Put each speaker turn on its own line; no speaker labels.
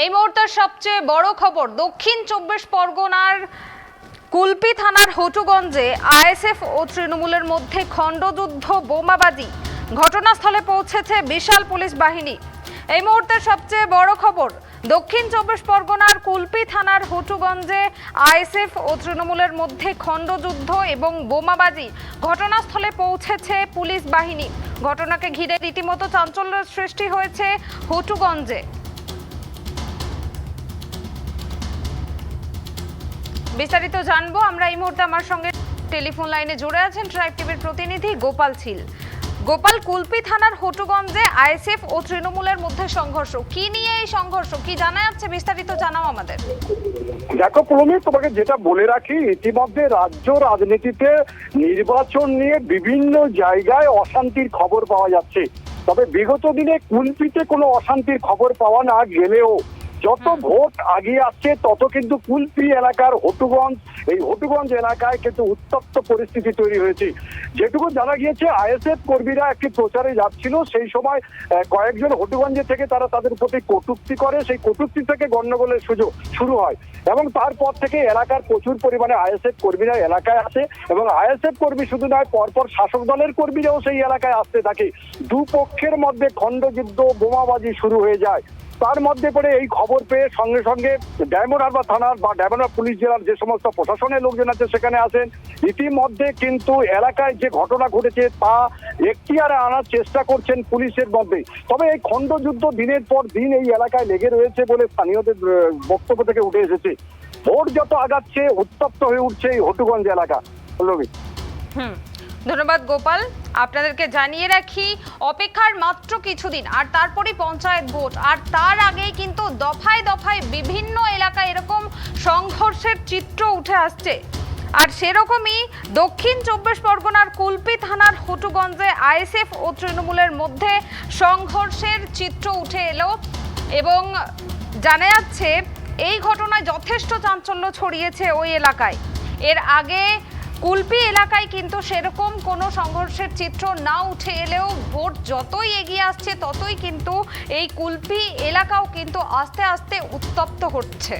এই মুহূর্তের সবচেয়ে বড় খবর, দক্ষিণ চব্বিশ পরগনার কুলপি থানার হটুগঞ্জে আইএসএফ ও তৃণমূলের মধ্যে খণ্ডযুদ্ধ, বোমাবাজি। ঘটনাস্থলে পৌঁছেছে বিশাল পুলিশ বাহিনী। এই মুহূর্তের সবচেয়ে বড় খবর, দক্ষিণ চব্বিশ পরগনার কুলপি থানার হটুগঞ্জে আইএসএফ ও তৃণমূলের মধ্যে খণ্ডযুদ্ধ এবং বোমাবাজি। ঘটনাস্থলে পৌঁছেছে পুলিশ বাহিনী। ঘটনাকে ঘিরে রীতিমতো চাঞ্চল্যের সৃষ্টি হয়েছে হটুগঞ্জে। বিস্তারিত জানবো আমরা এই মুহূর্তে। আমার সঙ্গে টেলিফোন লাইনে জুড়ে আছেন ট্রাইব টিভির প্রতিনিধি গোপাল ছিল। গোপাল, কুলপি থানার হটুগঞ্জে আইএসএফ ও তৃণমূলের মধ্যে সংঘর্ষ, কি নিয়ে এই সংঘর্ষ, কি জানা যাচ্ছে, বিস্তারিত জানাও আমাদের।
দেখো প্রমি, তোমাকে যেটা বলে রাখি, ইতিমধ্যে রাজ্য রাজনীতিতে নির্বাচন নিয়ে বিভিন্ন জায়গায় অশান্তির খবর পাওয়া যাচ্ছে। তবে বিগত দিনে কুলপিতে কোনো অশান্তির খবর পাওয়া না গেলেও যত ভোট আগিয়ে আসছে তত কিন্তু কুলপি এলাকার হটুগঞ্জ এলাকায় কিন্তু উত্তপ্ত পরিস্থিতি তৈরি হয়েছে। যেটুকু জানা গিয়েছে, আইএসএফ কর্মীরা একটি প্রচারে যাচ্ছিল, সেই সময় কয়েকজন হটুগঞ্জে থেকে তারা তাদের প্রতি কটূক্তি করে। সেই কটূক্তি থেকে গন্ডগোলের সুযোগ শুরু হয় এবং তারপর থেকে এলাকার প্রচুর পরিমাণে আইএসএফ কর্মীরা এলাকায় আসে এবং আইএসএফ কর্মী শুধু নয়, পরপর শাসক দলের কর্মীরাও সেই এলাকায় আসতে থাকে। দুপক্ষের মধ্যে খণ্ডযুদ্ধ, বোমাবাজি শুরু হয়ে যায়। তার মধ্যে পড়ে এই খবর পেয়ে সঙ্গে সঙ্গে ডায়মন্ড হারবার থানার বা ডায়মন্ড হারবার পুলিশ জেলার যে সমস্ত প্রশাসনের লোকজন আছে সেখানে আসেন। ইতিমধ্যে কিন্তু এলাকায় যে ঘটনা ঘটেছে তা এখতিয়ারে আনার চেষ্টা করছেন পুলিশের মধ্যে। তবে এই খণ্ডযুদ্ধ দিনের পর দিন এই এলাকায় লেগে রয়েছে বলে স্থানীয়দের বক্তব্য থেকে উঠে এসেছে। ভোট যত আগাচ্ছে উত্তপ্ত হয়ে উঠছে এই হটুগঞ্জ এলাকা।
ধন্যবাদ গোপাল। আপনাদেরকে জানিয়ে রাখি, অপেক্ষার মাত্র কিছুদিন আর তারপরে পঞ্চায়েত ভোট, আর তার আগেই কিন্তু দফায় দফায় বিভিন্ন এলাকায় এরকম সংঘর্ষের চিত্র উঠে আসছে। আর সেরকমই দক্ষিণ চব্বিশ পরগনার কুলপি থানার হটুগঞ্জে আইএসএফ ও তৃণমূলের মধ্যে সংঘর্ষের চিত্র উঠে এলো এবং জানা যাচ্ছে এই ঘটনায় যথেষ্ট চাঞ্চল্য ছড়িয়েছে ওই এলাকায়। এর আগে কুলপি এলাকায় কিন্তু সেরকম কোনো সংঘর্ষের চিত্র না উঠে এলেও ভোট যতই এগিয়ে আসছে ততই কিন্তু এই কুলপি এলাকাও কিন্তু আস্তে আস্তে উত্তপ্ত হচ্ছে।